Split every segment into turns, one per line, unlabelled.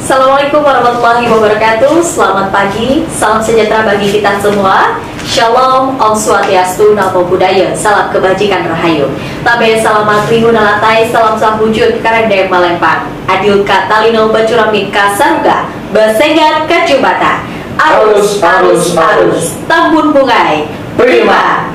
Assalamualaikum warahmatullahi wabarakatuh. Selamat pagi, salam sejahtera bagi kita semua. Shalom, Om Swastiastu, Namo Buddhaya, salam kebajikan rahayu. Tabe salamat minggu nalatai, salam sahwujud karendeng malempang. Adil katalino bacuramin kasaruga, besengan kacubata. Arus, tambun bungai, prima.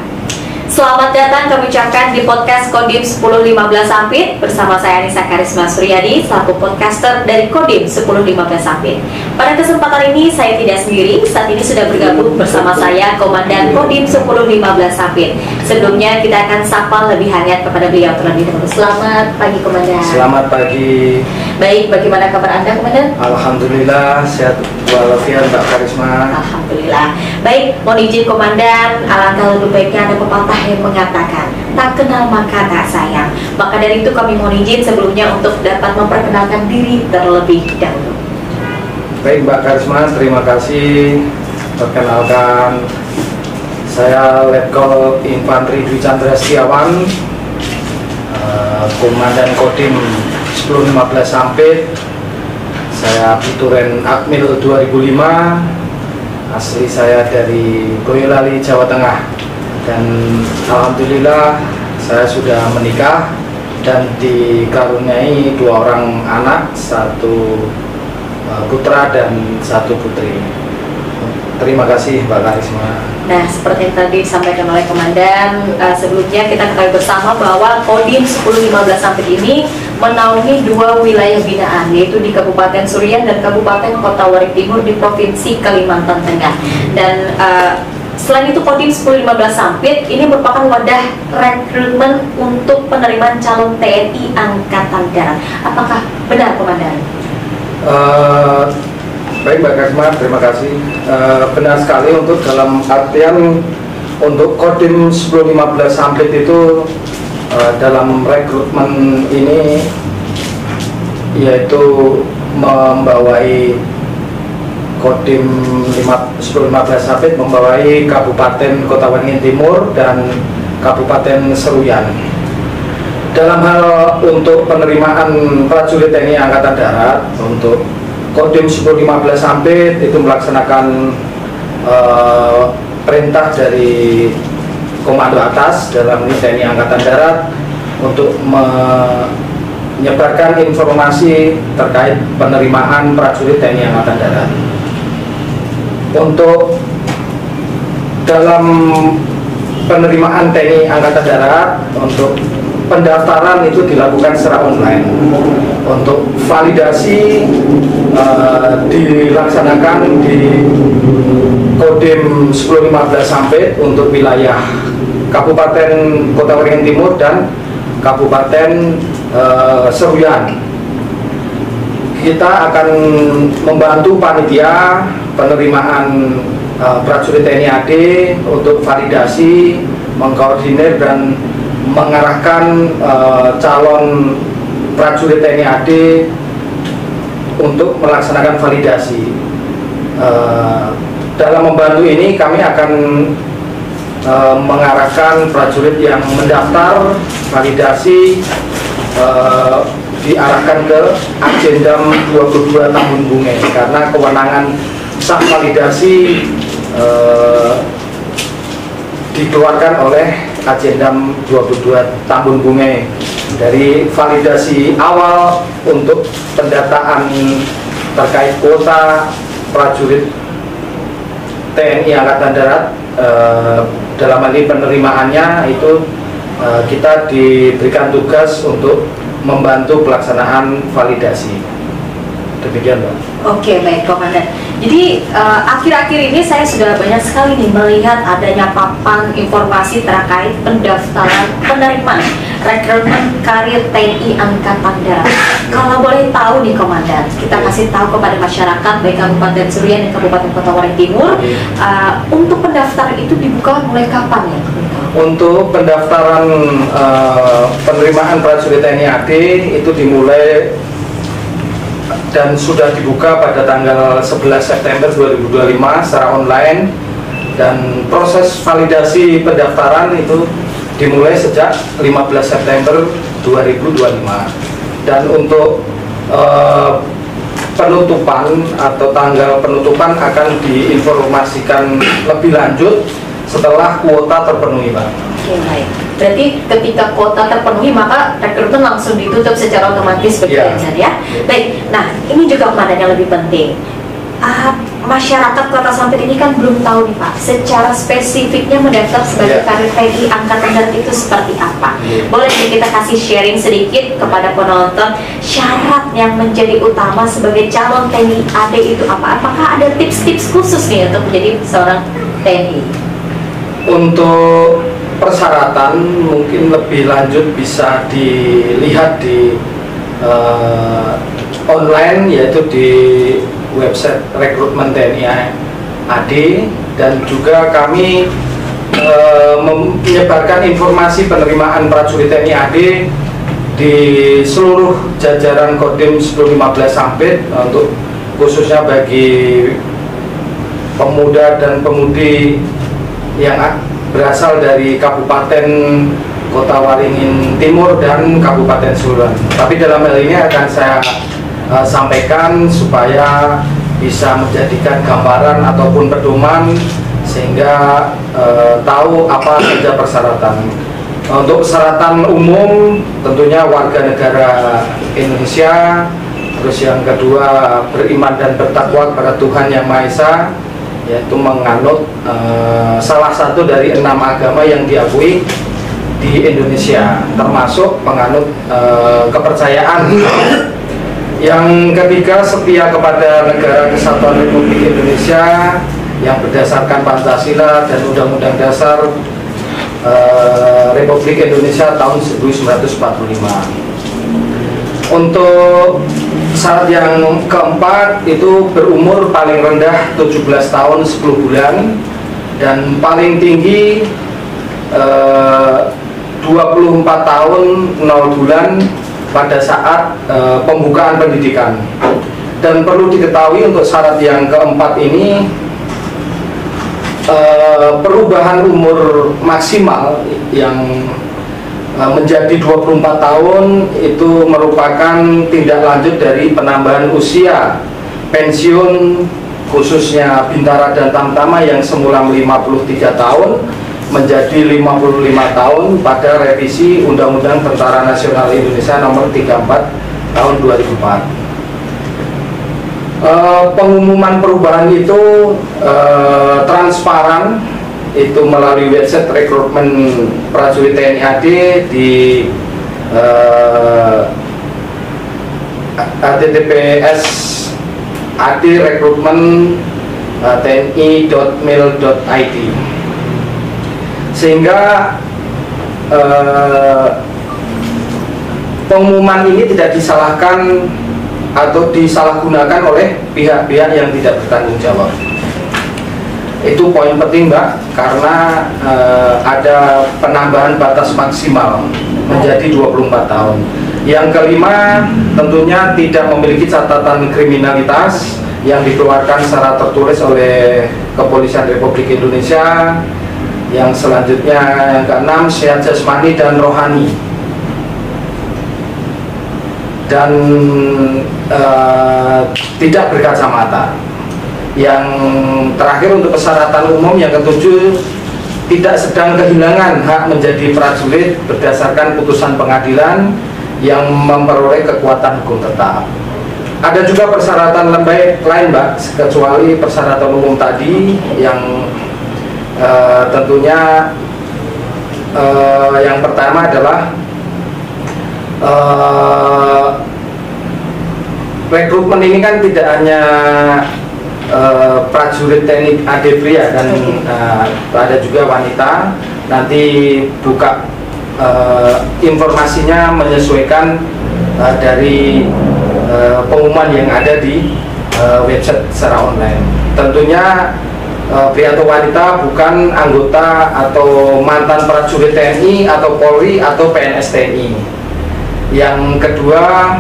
Selamat datang kami ucapkan di podcast Kodim 1015 Sampit bersama saya Anissa Karisma Suryadi selaku podcaster dari Kodim 1015 Sampit. Pada kesempatan ini saya tidak sendiri, saat ini sudah bergabung bersama saya Komandan Kodim 1015 Sampit. Sebelumnya kita akan sapa lebih hangat kepada beliau terlebih dahulu. Selamat pagi Komandan.
Selamat pagi.
Baik, bagaimana kabar Anda Komandan?
Alhamdulillah sehat walafiat Mbak Karisma.
Alhamdulillah. Baik, mohon izin Komandan, alangkah lebih baiknya ada pepatah yang mengatakan tak kenal maka tak sayang. Maka dari itu kami mohon izin sebelumnya untuk dapat memperkenalkan diri terlebih dahulu.
Baik Mbak Karisma, terima kasih. Perkenalkan, saya Letkol Infantri Dwi Chandra Setiawan, Komandan Kodim 1015 Sampit. Saya Pituren Akmil 2005. Asli saya dari Boyolali, Jawa Tengah. Dan alhamdulillah saya sudah menikah dan dikaruniai 2 orang anak, 1 putra dan 1 putri. Terima kasih Mbak Karisma.
Nah, seperti yang tadi disampaikan oleh Komandan, sebelumnya kita ketahui bersama bahwa Kodim 1015 Sampit ini menaungi 2 wilayah binaan, yaitu di Kabupaten Surian dan Kabupaten Kota Waring Timur di Provinsi Kalimantan Tengah. Dan selain itu Kodim 1015 Sampit ini merupakan wadah rekrutmen untuk penerimaan calon TNI Angkatan Darat. Apakah benar Komandan?
Baik Mbak Karisma, terima kasih. Benar sekali, untuk dalam artian untuk Kodim 1015 Sampit itu dalam rekrutmen ini yaitu membawai Kodim 1015 Sampit membawai Kabupaten Kota Waringin Timur dan Kabupaten Seruyan. Dalam hal untuk penerimaan prajurit TNI Angkatan Darat, untuk Kodim 1015 Sampit itu melaksanakan perintah dari komando atas dalam ini TNI Angkatan Darat untuk menyebarkan informasi terkait penerimaan prajurit TNI Angkatan Darat. Untuk dalam penerimaan TNI Angkatan Darat, untuk pendaftaran itu dilakukan secara online. Untuk validasi dilaksanakan di Kodim 1015 Sampit untuk wilayah Kabupaten Kota Waringin Timur dan Kabupaten Seruyan. Kita akan membantu panitia penerimaan prajurit TNI AD untuk validasi, mengkoordinir dan mengarahkan calon prajurit TNI AD untuk melaksanakan validasi. Dalam membantu ini kami akan mengarahkan prajurit yang mendaftar validasi diarahkan ke Agendam 22 Tambun Bungai, karena kewenangan sah validasi dikeluarkan oleh Agendam 22 Tambun Bungai. Dari validasi awal untuk pendataan terkait kuota prajurit TNI Angkatan Darat, dalam hal ini penerimaannya itu kita diberikan tugas untuk membantu pelaksanaan validasi. Demikian Pak.
Oke, baik Komandan. Jadi akhir-akhir ini saya sudah banyak sekali nih melihat adanya papan informasi terkait pendaftaran penerimaan rekrutmen karir TNI Angkatan Darat. Kalau boleh tahu nih Komandan, kita kasih tahu kepada masyarakat baik Kabupaten Surian dan Kabupaten Kota Waring Timur, untuk pendaftaran itu dibuka mulai kapan ya?
Untuk pendaftaran penerimaan prajurit TNI AD itu dimulai dan sudah dibuka pada tanggal 11 September 2025 secara online, dan proses validasi pendaftaran itu dimulai sejak 15 September 2025. Dan untuk penutupan atau tanggal penutupan akan diinformasikan lebih lanjut setelah kuota terpenuhi, Pak.
Oke, baik. Berarti ketika kuota terpenuhi maka rekrutmen langsung ditutup secara otomatis begitu ya. Baik. Nah, ini juga komandan yang lebih penting. Masyarakat Kota Sampit ini kan belum tahu nih Pak, secara spesifiknya mendaftar sebagai karir TNI Angkatan Darat itu seperti apa? Boleh kita kasih sharing sedikit kepada penonton syarat yang menjadi utama sebagai calon TNI AD itu apa? Apakah ada tips-tips khusus nih untuk menjadi seorang TNI?
Untuk persyaratan mungkin lebih lanjut bisa dilihat di online, yaitu di website rekrutmen TNI AD, dan juga kami menyebarkan informasi penerimaan prajurit TNI AD di seluruh jajaran Kodim 1015 Sampit untuk khususnya bagi pemuda dan pemudi yang berasal dari Kabupaten Kota Waringin Timur dan Kabupaten Suruhan. Tapi dalam hal ini akan saya sampaikan supaya bisa menjadikan gambaran ataupun pedoman sehingga tahu apa saja persyaratan. Untuk persyaratan umum tentunya warga negara Indonesia, terus yang kedua beriman dan bertakwa kepada Tuhan Yang Maha Esa, yaitu menganut salah satu dari 6 agama yang diakui di Indonesia, termasuk menganut kepercayaan. Yang ketiga, setia kepada Negara Kesatuan Republik Indonesia yang berdasarkan Pancasila dan Undang-Undang Dasar Republik Indonesia tahun 1945. Untuk syarat yang keempat itu berumur paling rendah 17 tahun 10 bulan dan paling tinggi 24 tahun 0 bulan pada saat pembukaan pendidikan. Dan perlu diketahui untuk syarat yang keempat ini perubahan umur maksimal yang menjadi 24 tahun itu merupakan tindak lanjut dari penambahan usia pensiun khususnya Bintara dan Tamtama yang semula 53 tahun menjadi 55 tahun pada revisi Undang-Undang Tentara Nasional Indonesia nomor 34 tahun 2004. Pengumuman perubahan itu transparan, itu melalui website rekrutmen prajurit TNI AD di https adrekrutmen.tni.mil.id, sehingga pengumuman ini tidak disalahkan atau disalahgunakan oleh pihak-pihak yang tidak bertanggung jawab. Itu poin penting Mbak, karena ada penambahan batas maksimal menjadi 24 tahun. Yang kelima, tentunya tidak memiliki catatan kriminalitas yang dikeluarkan secara tertulis oleh Kepolisian Republik Indonesia. Yang selanjutnya yang keenam, sehat jasmani dan rohani, dan tidak berkacamata. Yang terakhir untuk persyaratan umum yang ketujuh, tidak sedang kehilangan hak menjadi prajurit berdasarkan putusan pengadilan yang memperoleh kekuatan hukum tetap. Ada juga persyaratan lain Mbak, kecuali persyaratan umum tadi yang tentunya yang pertama adalah rekrutmen ini kan tidak hanya prajurit TNI AD pria dan ada juga wanita. Nanti buka informasinya menyesuaikan dari pengumuman yang ada di website secara online. Tentunya pria atau wanita bukan anggota atau mantan prajurit TNI atau Polri atau PNS TNI. Yang kedua,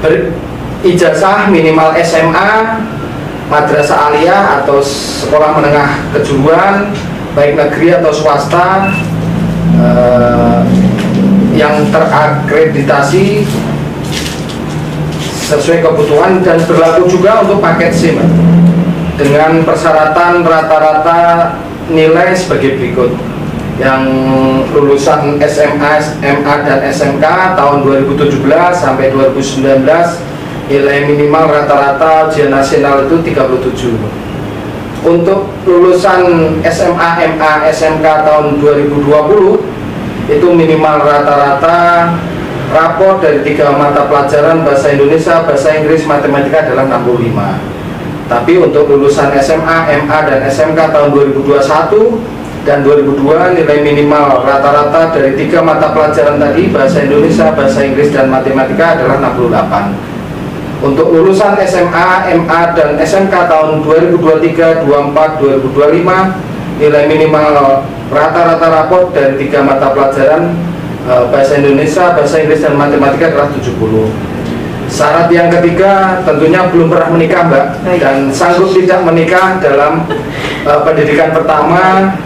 berijazah minimal SMA, madrasah aliyah atau sekolah menengah kejuruan baik negeri atau swasta yang terakreditasi sesuai kebutuhan dan berlaku juga untuk paket C, Mbak, dengan persyaratan rata-rata nilai sebagai berikut. Yang lulusan SMA, SMA dan SMK tahun 2017 sampai 2019 nilai minimal rata-rata ujian nasional itu 37. Untuk lulusan SMA, MA, SMK tahun 2020 itu minimal rata-rata rapor dari 3 mata pelajaran bahasa Indonesia, bahasa Inggris, matematika adalah 65. Tapi untuk lulusan SMA, MA, dan SMK tahun 2021 dan 2002 nilai minimal rata-rata dari 3 mata pelajaran tadi, bahasa Indonesia, bahasa Inggris, dan matematika adalah 68. Untuk lulusan SMA, MA, dan SMK tahun 2023, 24, 2025 nilai minimal rata-rata raport dari 3 mata pelajaran bahasa Indonesia, bahasa Inggris, dan matematika adalah 70. Syarat yang ketiga tentunya belum pernah menikah, Mbak, dan sanggup tidak menikah dalam pendidikan pertama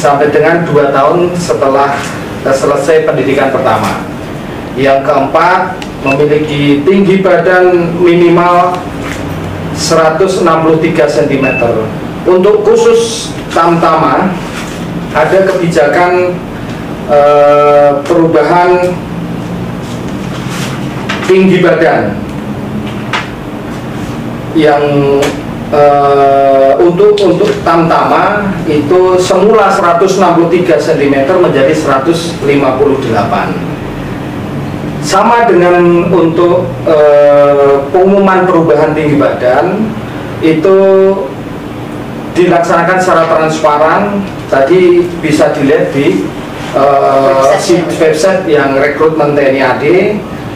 sampai dengan 2 tahun setelah selesai pendidikan pertama. Yang keempat, memiliki tinggi badan minimal 163 cm. Untuk khusus Tamtama ada kebijakan perubahan tinggi badan yang untuk Tamtama itu semula 163 cm menjadi 158. Sama dengan untuk pengumuman perubahan tinggi badan itu dilaksanakan secara transparan. Tadi bisa dilihat di website yang rekrutmen TNI AD,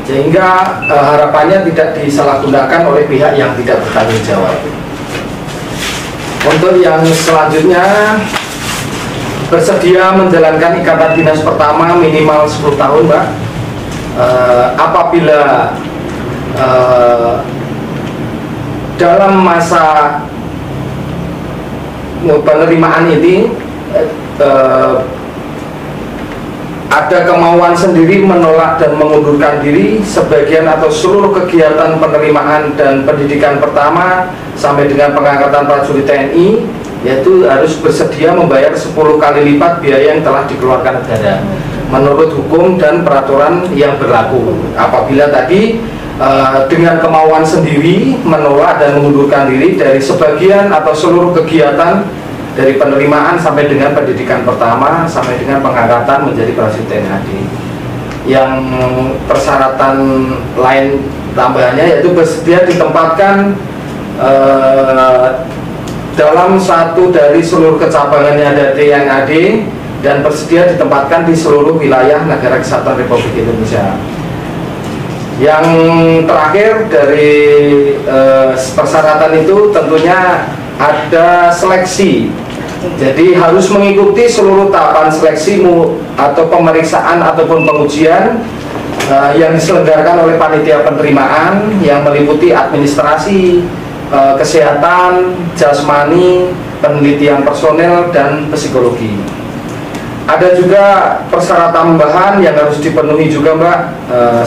sehingga harapannya tidak disalahgunakan oleh pihak yang tidak bertanggung jawab. Untuk yang selanjutnya, bersedia menjalankan ikatan dinas pertama minimal 10 tahun, Mbak. Apabila dalam masa penerimaan ini ada kemauan sendiri menolak dan mengundurkan diri sebagian atau seluruh kegiatan penerimaan dan pendidikan pertama sampai dengan pengangkatan prajurit TNI, yaitu harus bersedia membayar 10 kali lipat biaya yang telah dikeluarkan negara menurut hukum dan peraturan yang berlaku. Apabila tadi dengan kemauan sendiri menolak dan mengundurkan diri dari sebagian atau seluruh kegiatan dari penerimaan sampai dengan pendidikan pertama sampai dengan pengangkatan menjadi prajurit TNI AD. Yang persyaratan lain tambahannya yaitu bersedia ditempatkan dalam satu dari seluruh kecabangan yang ada di TNI AD dan bersedia ditempatkan di seluruh wilayah Negara Kesatuan Republik Indonesia. Yang terakhir dari persyaratan itu tentunya ada seleksi. Jadi harus mengikuti seluruh tahapan seleksi atau pemeriksaan ataupun pengujian yang diselenggarakan oleh panitia penerimaan yang meliputi administrasi, kesehatan, jasmani, penelitian personel, dan psikologi. Ada juga persyaratan tambahan yang harus dipenuhi juga, Mbak,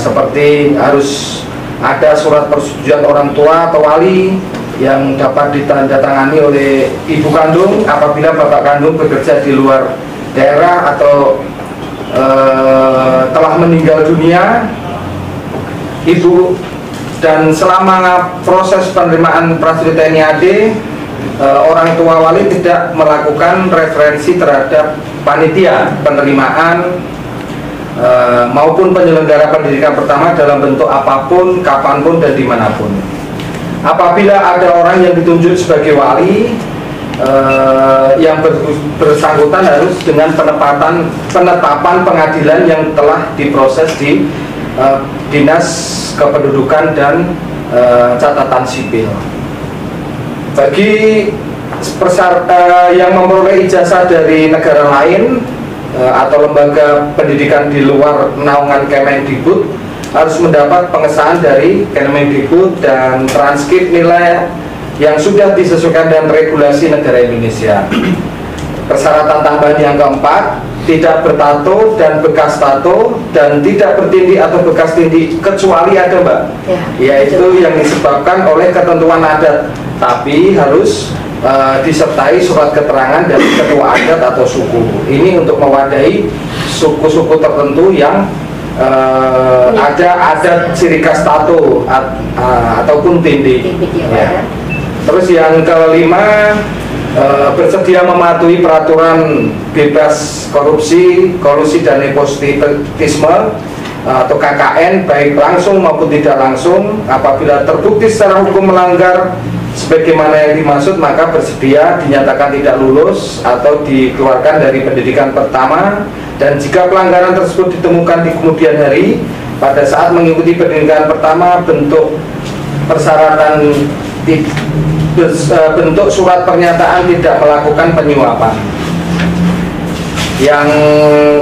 seperti harus ada surat persetujuan orang tua atau wali yang dapat ditandatangani oleh ibu kandung apabila bapak kandung bekerja di luar daerah atau telah meninggal dunia. Ibu dan selama proses penerimaan prajurit TNI AD, orang tua wali tidak melakukan referensi terhadap panitia penerimaan maupun penyelenggara pendidikan pertama dalam bentuk apapun, kapanpun, dan dimanapun. Apabila ada orang yang ditunjuk sebagai wali, yang bersangkutan harus dengan penetapan pengadilan yang telah diproses di Dinas Kependudukan dan Catatan Sipil. Bagi peserta yang memperoleh ijazah dari negara lain atau lembaga pendidikan di luar naungan Kemendikbud harus mendapat pengesahan dari Kemendikbud dan transkrip nilai yang sudah disesuaikan dengan regulasi negara Indonesia. Persyaratan tambahan yang keempat, tidak bertato dan bekas tato, dan tidak bertindih atau bekas tindih, kecuali ada Mbak, yaitu yang disebabkan oleh ketentuan adat, tapi harus disertai surat keterangan dari ketua adat atau suku. Ini untuk mewadahi suku-suku tertentu yang ada ciri khas tato ataupun tindih. Ya. Terus yang kelima, bersedia mematuhi peraturan bebas korupsi, kolusi dan nepotisme atau KKN, baik langsung maupun tidak langsung. Apabila terbukti secara hukum melanggar sebagaimana yang dimaksud, maka bersedia dinyatakan tidak lulus atau dikeluarkan dari pendidikan pertama. Dan jika pelanggaran tersebut ditemukan di kemudian hari pada saat mengikuti pendidikan pertama, bentuk persyaratan bentuk surat pernyataan tidak melakukan penyuapan. Yang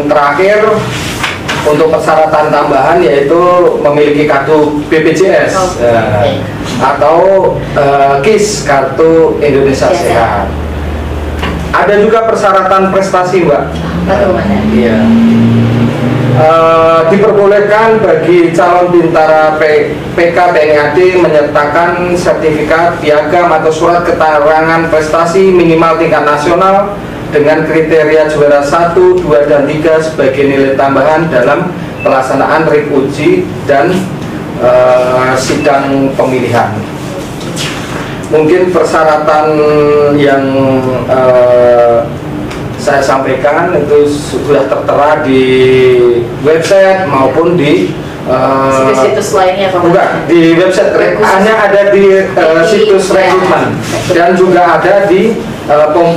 terakhir, untuk persyaratan tambahan yaitu memiliki kartu BPJS atau KIS, kartu Indonesia Sehat. Ada juga persyaratan prestasi Mbak. Iya. Diperbolehkan bagi calon bintara PK TNI AD menyertakan sertifikat piagam atau surat keterangan prestasi minimal tingkat nasional dengan kriteria juara 1, 2, dan 3 sebagai nilai tambahan dalam pelaksanaan rik uji dan sidang pemilihan. Mungkin persyaratan yang saya sampaikan itu sudah tertera di website maupun di
situs lainnya, Pak?
Enggak, di website hanya ada di situs rekrutmen, dan juga ada di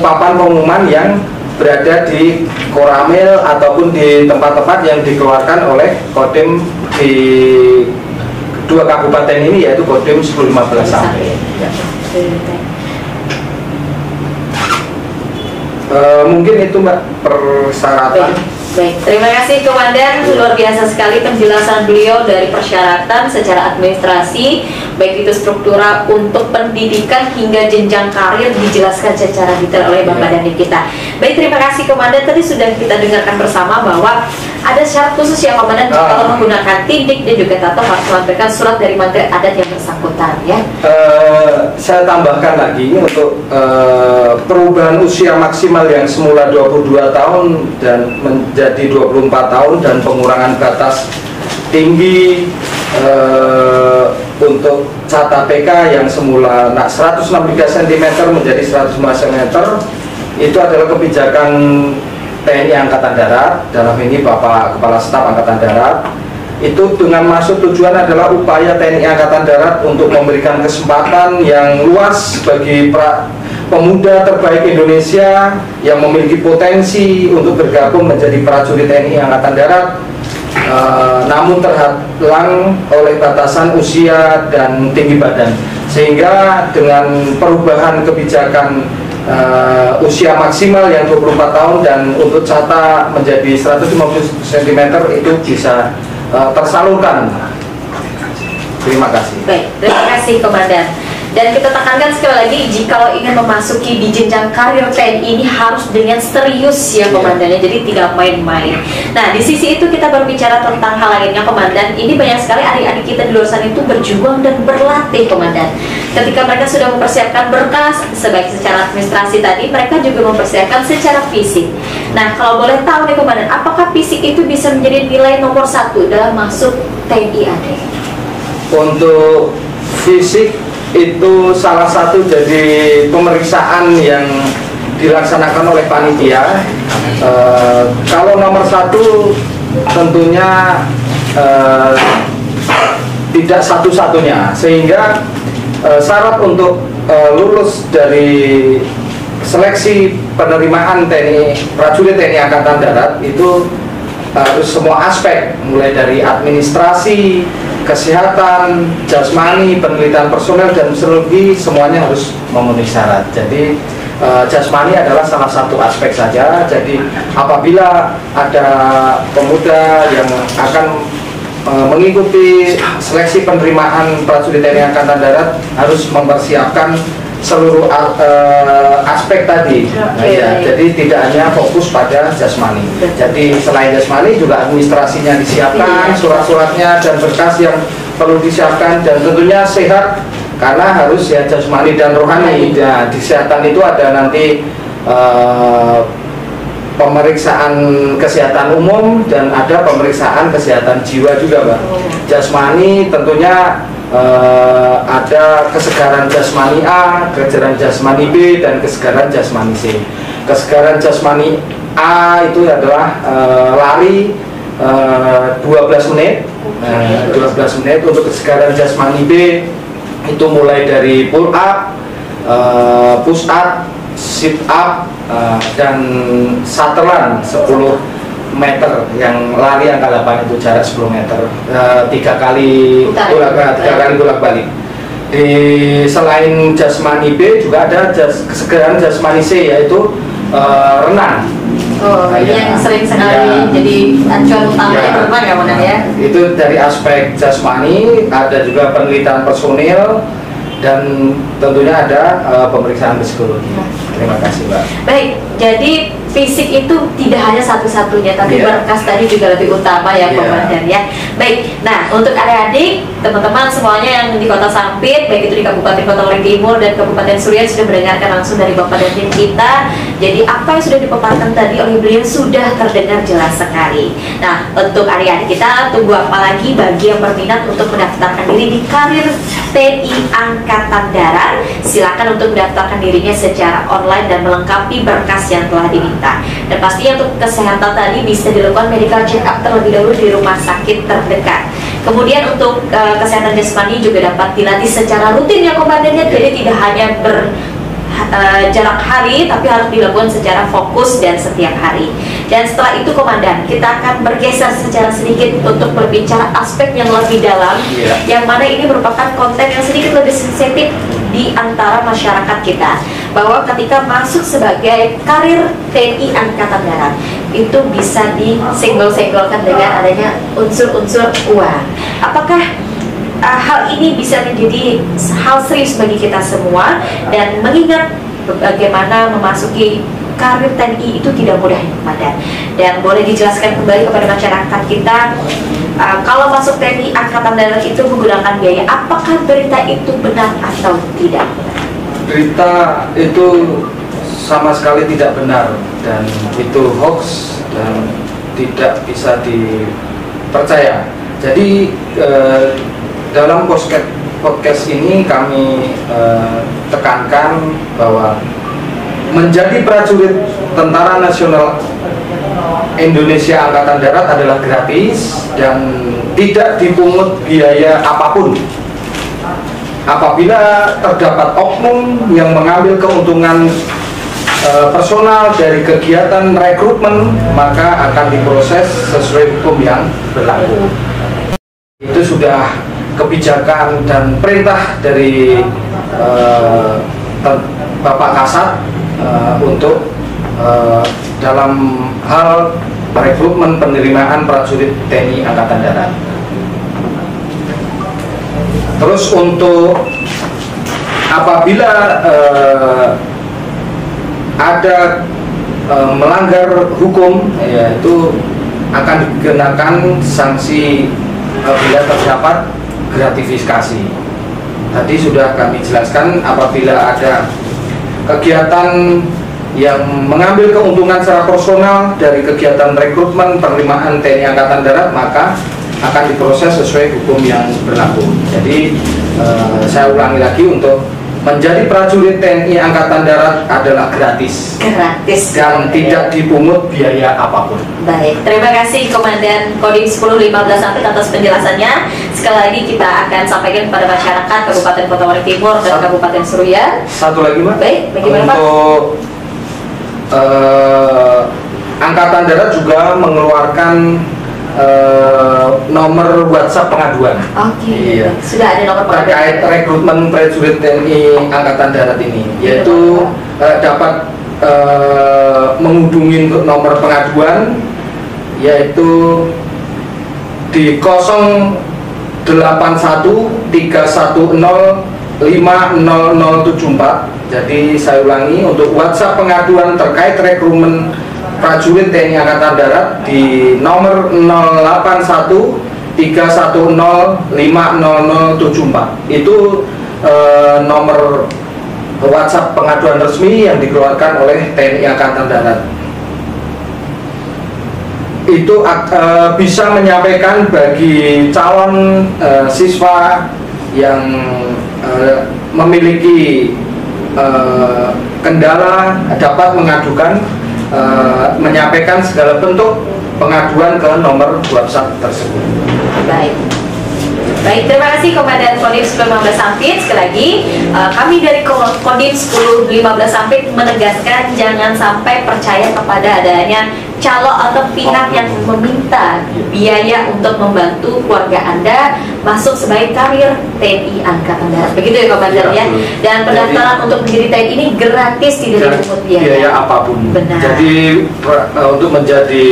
papan pengumuman yang berada di Koramil ataupun di tempat-tempat yang dikeluarkan oleh Kodim di dua kabupaten ini, yaitu Kodim 1015 sampai. Mungkin itu Mbak persyaratan.
Baik, terima kasih Komandan, luar biasa sekali penjelasan beliau dari persyaratan secara administrasi, baik itu struktural untuk pendidikan hingga jenjang karir dijelaskan secara detail oleh Bapak dan kita. Baik, terima kasih Komandan. Tadi sudah kita dengarkan bersama bahwa ada syarat khusus ya Komandan, kalau menggunakan tindik dan juga tato harus melampirkan surat dari Menteri Adat yang bersangkutan ya.
Saya tambahkan lagi untuk perubahan usia maksimal yang semula 22 tahun dan menjadi 24 tahun, dan pengurangan batas tinggi untuk cata PK yang semula 163 cm menjadi 105 cm. Itu adalah kebijakan TNI Angkatan Darat, dalam ini Bapak Kepala Staf Angkatan Darat. Itu dengan maksud tujuan adalah upaya TNI Angkatan Darat untuk memberikan kesempatan yang luas bagi pemuda terbaik Indonesia yang memiliki potensi untuk bergabung menjadi prajurit TNI Angkatan Darat, namun terhalang oleh batasan usia dan tinggi badan. Sehingga dengan perubahan kebijakan usia maksimal yang 24 tahun dan untuk cata menjadi 150 cm itu bisa tersalurkan. Terima kasih.
Baik, terima kasih Komandan. Dan kita tekankan sekali lagi, jika ingin memasuki di jenjang karir TNI ini harus dengan serius ya Komandan, jadi tidak main-main. Nah, di sisi itu kita berbicara tentang hal lainnya Komandan. Ini banyak sekali adik-adik kita di luar sana itu berjuang dan berlatih Komandan. Ketika mereka sudah mempersiapkan berkas sebaik secara administrasi tadi, mereka juga mempersiapkan secara fisik. Nah, kalau boleh tahu nih Komandan, apakah fisik itu bisa menjadi nilai nomor 1 dalam masuk TNI AD? Untuk
fisik itu salah satu jadi pemeriksaan yang dilaksanakan oleh panitia. Kalau nomor 1 tentunya tidak satu-satunya, sehingga syarat untuk lulus dari seleksi penerimaan prajurit TNI Angkatan Darat itu harus semua aspek, mulai dari administrasi, kesehatan, jasmani, penelitian personel, dan psikologi, semuanya harus memenuhi syarat. Jadi jasmani adalah salah satu aspek saja. Jadi apabila ada pemuda yang akan mengikuti seleksi penerimaan prajurit TNI Angkatan Darat, harus mempersiapkan seluruh aspek tadi. Jadi tidak hanya fokus pada jasmani. Jadi selain jasmani juga administrasinya disiapkan, surat-suratnya dan berkas yang perlu disiapkan, dan tentunya sehat karena harus ya jasmani dan rohani. Ya, di kesehatan itu ada nanti pemeriksaan kesehatan umum dan ada pemeriksaan kesehatan jiwa juga, Mbak. Jasmani tentunya ada kesegaran jasmani A, kesegaran jasmani B, dan kesegaran jasmani C. Kesegaran jasmani A itu adalah lari 12 menit. 12 menit. Untuk kesegaran jasmani B itu mulai dari pull up, push up, sit up, dan satelan 10 meter, yang lari angka 8 itu jarak 10 meter, 3 kali bolak-balik. Selain jasmani B juga ada kesegaran jasmani C, yaitu renang.
Ini yang sering sekali jadi acuan utamanya renang ya, Bang ya. Itu
dari aspek jasmani, ada juga penelitian personil, dan tentunya ada pemeriksaan psikologi. Terima kasih, Mbak.
Baik, jadi fisik itu tidak hanya satu-satunya, tapi berkas tadi juga lebih utama ya, Komandan ya. Baik, nah untuk adik-adik, teman-teman semuanya yang di Kota Sampit, baik itu di Kabupaten Kota Waringin Timur dan Kabupaten Suria, sudah mendengarkan langsung dari Bapak dan tim kita. Jadi apa yang sudah dipaparkan tadi oleh beliau sudah terdengar jelas sekali. Nah, untuk adik-adik kita tunggu apa lagi bagi yang berminat untuk mendaftarkan diri di karir TNI Angkatan Darat, silakan untuk mendaftarkan dirinya secara online dan melengkapi berkas yang telah diminta. Dan pastinya untuk kesehatan tadi bisa dilakukan medical check up terlebih dahulu di rumah sakit terdekat. Kemudian untuk kesehatan jasmani juga dapat dilatih secara rutin ya, Komandannya. Jadi tidak hanya jarak hari, tapi harus dilakukan secara fokus dan setiap hari. Dan setelah itu, Komandan, kita akan bergeser secara sedikit untuk berbicara aspek yang lebih dalam, yang mana ini merupakan konten yang sedikit lebih sensitif di antara masyarakat kita, bahwa ketika masuk sebagai karir TNI Angkatan Darat itu bisa disenggol-senggolkan dengan adanya unsur-unsur uang. Apakah hal ini bisa menjadi hal serius bagi kita semua, dan mengingat bagaimana memasuki karir TNI itu tidak mudah, Komandan. Dan boleh dijelaskan kembali kepada masyarakat kita, kalau masuk TNI Angkatan Darat itu menggunakan biaya, apakah berita itu benar atau tidak?
Berita itu sama sekali tidak benar, dan itu hoax dan tidak bisa dipercaya. Jadi dalam podcast ini kami tekankan bahwa menjadi prajurit Tentara Nasional Indonesia Angkatan Darat adalah gratis dan tidak dipungut biaya apapun. Apabila terdapat oknum yang mengambil keuntungan personal dari kegiatan rekrutmen, maka akan diproses sesuai hukum yang berlaku. Itu sudah kebijakan dan perintah dari Bapak Kasat untuk dalam hal rekrutmen penerimaan prajurit TNI Angkatan Darat. Terus untuk apabila ada melanggar hukum, yaitu akan dikenakan sanksi bila terdapat gratifikasi. Tadi sudah kami jelaskan, apabila ada kegiatan yang mengambil keuntungan secara personal dari kegiatan rekrutmen penerimaan TNI Angkatan Darat, maka akan diproses sesuai hukum yang berlaku. Jadi saya ulangi lagi, untuk menjadi prajurit TNI Angkatan Darat adalah gratis dan tidak dipungut biaya apapun.
Baik, terima kasih Komandan Kodim 1015 Sampit atas penjelasannya. Sekali lagi kita akan sampaikan kepada masyarakat Kabupaten Kota Waringin Timur dan Kabupaten Suria.
Satu lagi, Mbak.
Baik, bagaimana Pak?
Untuk Angkatan Darat juga mengeluarkan nomor WhatsApp pengaduan.
Iya. Sudah ada nomor pengaduan
terkait rekrutmen prajurit TNI Angkatan Darat ini, yaitu dapat menghubungi untuk nomor pengaduan, yaitu di 081 310 50074. Jadi saya ulangi, untuk WhatsApp pengaduan terkait rekrutmen prajurit TNI Angkatan Darat di nomor 081 310 50074. Itu nomor WhatsApp pengaduan resmi yang dikeluarkan oleh TNI Angkatan Darat. Itu bisa menyampaikan bagi calon siswa yang memiliki kendala, dapat mengadukan, menyampaikan segala bentuk pengaduan ke nomor WhatsApp tersebut.
Baik, terima kasih Komandan Kodim 1015 Sampit. Sekali lagi, kami dari Kodim 1015 Sampit menegaskan jangan sampai percaya kepada adanya calo atau pihak yang meminta biaya untuk membantu keluarga Anda masuk sebagai karir TNI Angkatan Darat. Begitu ya Komandan ya. Dan pendaftaran untuk menjadi TNI ini gratis, tidak dipungut biaya
apapun.
Benar.
Jadi untuk menjadi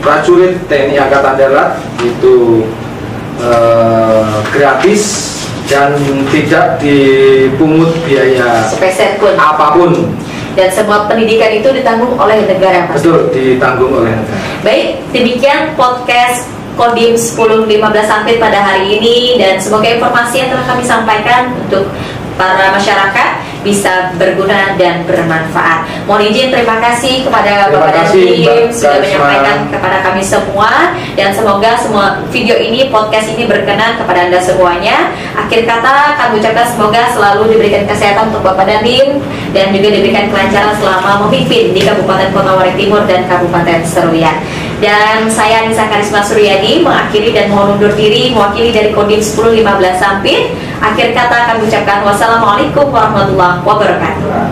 prajurit TNI Angkatan Darat itu gratis dan tidak dipungut biaya
sepeser pun
apapun,
dan semua pendidikan itu ditanggung oleh negara.
Betul, ditanggung oleh negara.
Baik, demikian podcast Kodim 1015 Sampit pada hari ini, dan semoga informasi yang telah kami sampaikan untuk para masyarakat bisa berguna dan bermanfaat. Mohon izin, terima kasih kepada Bapak Dandim sudah menyampaikan kepada kami semua, dan semoga semua video ini, podcast ini berkenan kepada Anda semuanya. Akhir kata kami ucapkan semoga selalu diberikan kesehatan untuk Bapak Dandim dan juga diberikan kelancaran selama memimpin di Kabupaten Kota Waring Timur dan Kabupaten Seruyan. Dan saya Nisa Karisma Suryadi mengakhiri dan mohon undur diri mewakili dari Kodim 1015 Sampit. Akhir kata kami ucapkan wassalamualaikum warahmatullahi wabarakatuh.